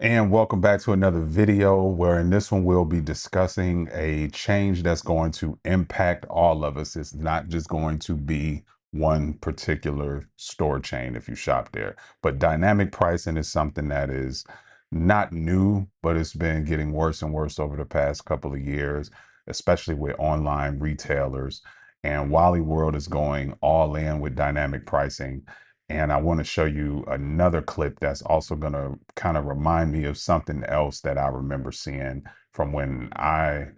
And welcome back to another video where in this one we'll be discussing a change that's going to impact all of us. It's not just going to be one particular store chain if you shop there. But dynamic pricing is something that is not new, but it's been getting worse and worse over the past couple of years, especially with online retailers. And Wally World is going all in with dynamic pricing. And I want to show you another clip that's also going to kind of remind me of something else that I remember seeing from when I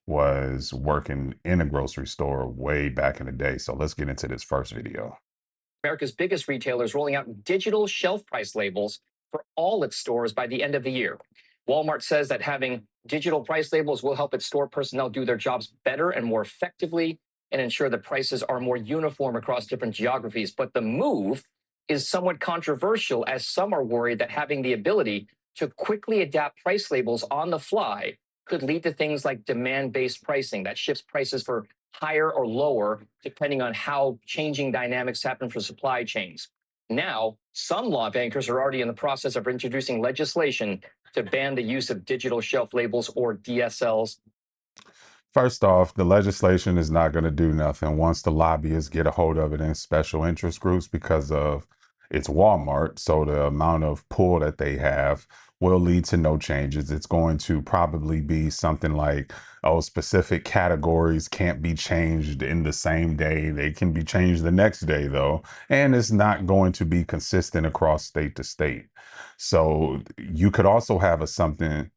was working in a grocery store way back in the day. So let's get into this first video. America's biggest retailers rolling out digital shelf price labels for all its stores by the end of the year. Walmart says that having digital price labels will help its store personnel do their jobs better and more effectively and ensure that prices are more uniform across different geographies. But the move is somewhat controversial, as some are worried that having the ability to quickly adapt price labels on the fly could lead to things like demand-based pricing that shifts prices for higher or lower, depending on how changing dynamics happen for supply chains. Now, some lawmakers are already in the process of introducing legislation to ban the use of digital shelf labels, or DSLs. First off, the legislation is not going to do nothing once the lobbyists get a hold of it in special interest groups because of it's Walmart. So the amount of pull that they have will lead to no changes. It's going to probably be something like, oh, specific categories can't be changed in the same day. They can be changed the next day, though. And it's not going to be consistent across state to state. So you could also have something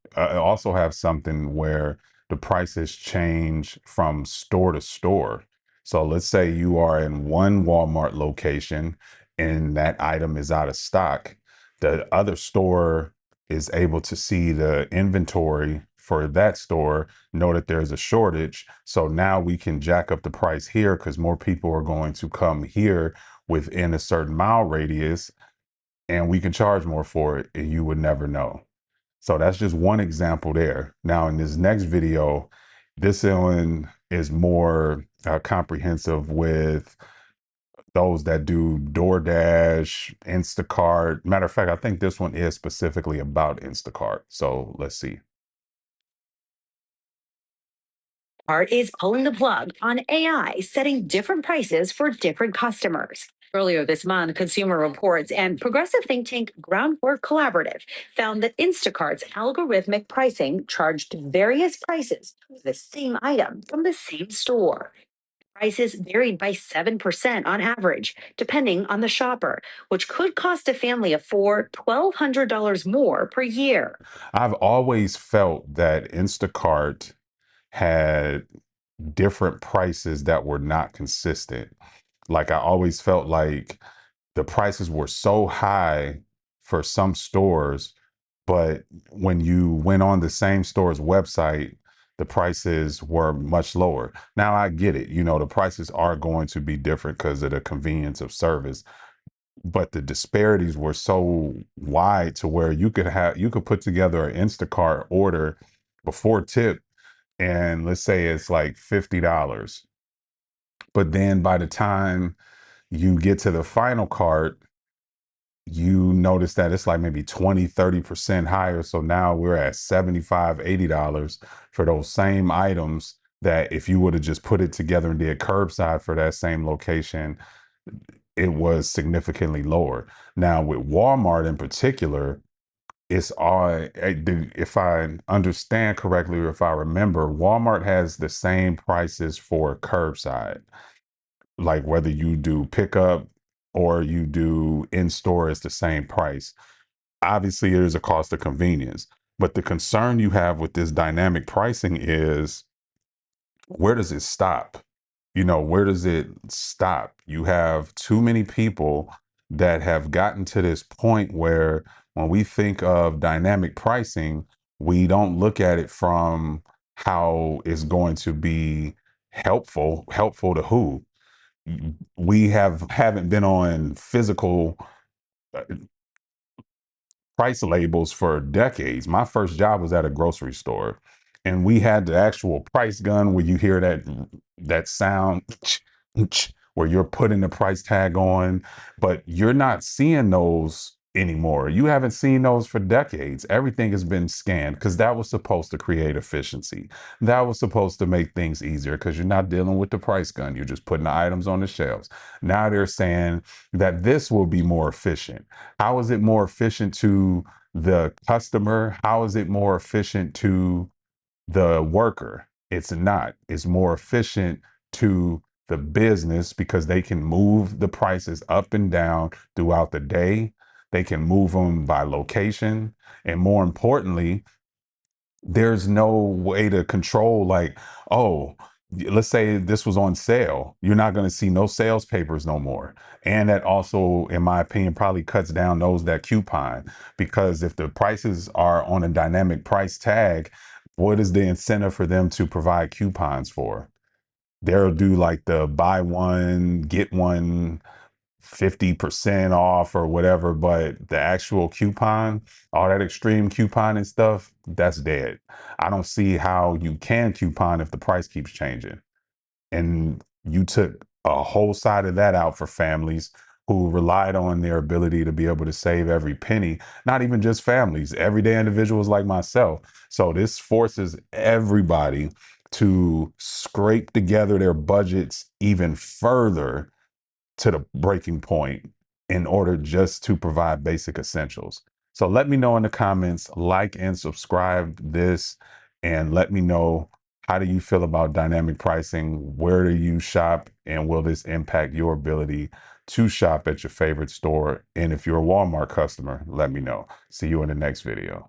where the prices change from store to store. So let's say you are in one Walmart location and that item is out of stock. The other store is able to see the inventory for that store, know that there's a shortage. So now we can jack up the price here because more people are going to come here within a certain mile radius and we can charge more for it and you would never know. So that's just one example there. Now in this next video, this one is more comprehensive with those that do DoorDash, Instacart. Matter of fact, I think this one is specifically about Instacart. So let's see. Art is pulling the plug on AI, setting different prices for different customers. Earlier this month, Consumer Reports and progressive think tank Groundwork Collaborative found that Instacart's algorithmic pricing charged various prices for the same item from the same store. Prices varied by 7% on average, depending on the shopper, which could cost a family of four $1,200 more per year. I've always felt that Instacart had different prices that were not consistent. Like I always felt like the prices were so high for some stores, but when you went on the same store's website, the prices were much lower. Now I get it, the prices are going to be different because of the convenience of service, but the disparities were so wide to where you could put together an Instacart order before tip, and let's say it's like $50. But then by the time you get to the final cart, you notice that it's like maybe 20, 30% higher. So now we're at $75, $80 for those same items that if you would have just put it together and did curbside for that same location, it was significantly lower. Now with Walmart in particular, it's all, if I understand correctly, or if I remember, Walmart has the same prices for curbside. Like whether you do pickup or you do in store, it's the same price. Obviously, there's a cost of convenience, but the concern you have with this dynamic pricing is, where does it stop? Where does it stop? You have too many people that have gotten to this point where when we think of dynamic pricing, we don't look at it from how it's going to be helpful to who. We haven't been on physical uh, price labels for decades. My first job was at a grocery store, and we had the actual price gun where you hear that sound where you're putting the price tag on, but you're not seeing those anymore. You haven't seen those for decades. Everything has been scanned because that was supposed to create efficiency. That was supposed to make things easier because you're not dealing with the price gun. You're just putting the items on the shelves. Now they're saying that this will be more efficient. How is it more efficient to the customer? How is it more efficient to the worker? It's not. It's more efficient to the business because they can move the prices up and down throughout the day. They can move them by location. And more importantly, there's no way to control, like, oh, let's say this was on sale. You're not going to see no sales papers no more. And that also, in my opinion, probably cuts down those that coupon, because if the prices are on a dynamic price tag, what is the incentive for them to provide coupons for? They'll do like the buy one, get one 50% off or whatever, but the actual coupon, all that extreme couponing stuff, that's dead. I don't see how you can coupon if the price keeps changing. And you took a whole side of that out for families who relied on their ability to be able to save every penny, not even just families, everyday individuals like myself. So this forces everybody to scrape together their budgets even further to the breaking point in order just to provide basic essentials. So let me know in the comments, like and subscribe this, and let me know, how do you feel about dynamic pricing? Where do you shop? And will this impact your ability to shop at your favorite store? And if you're a Walmart customer, let me know. See you in the next video.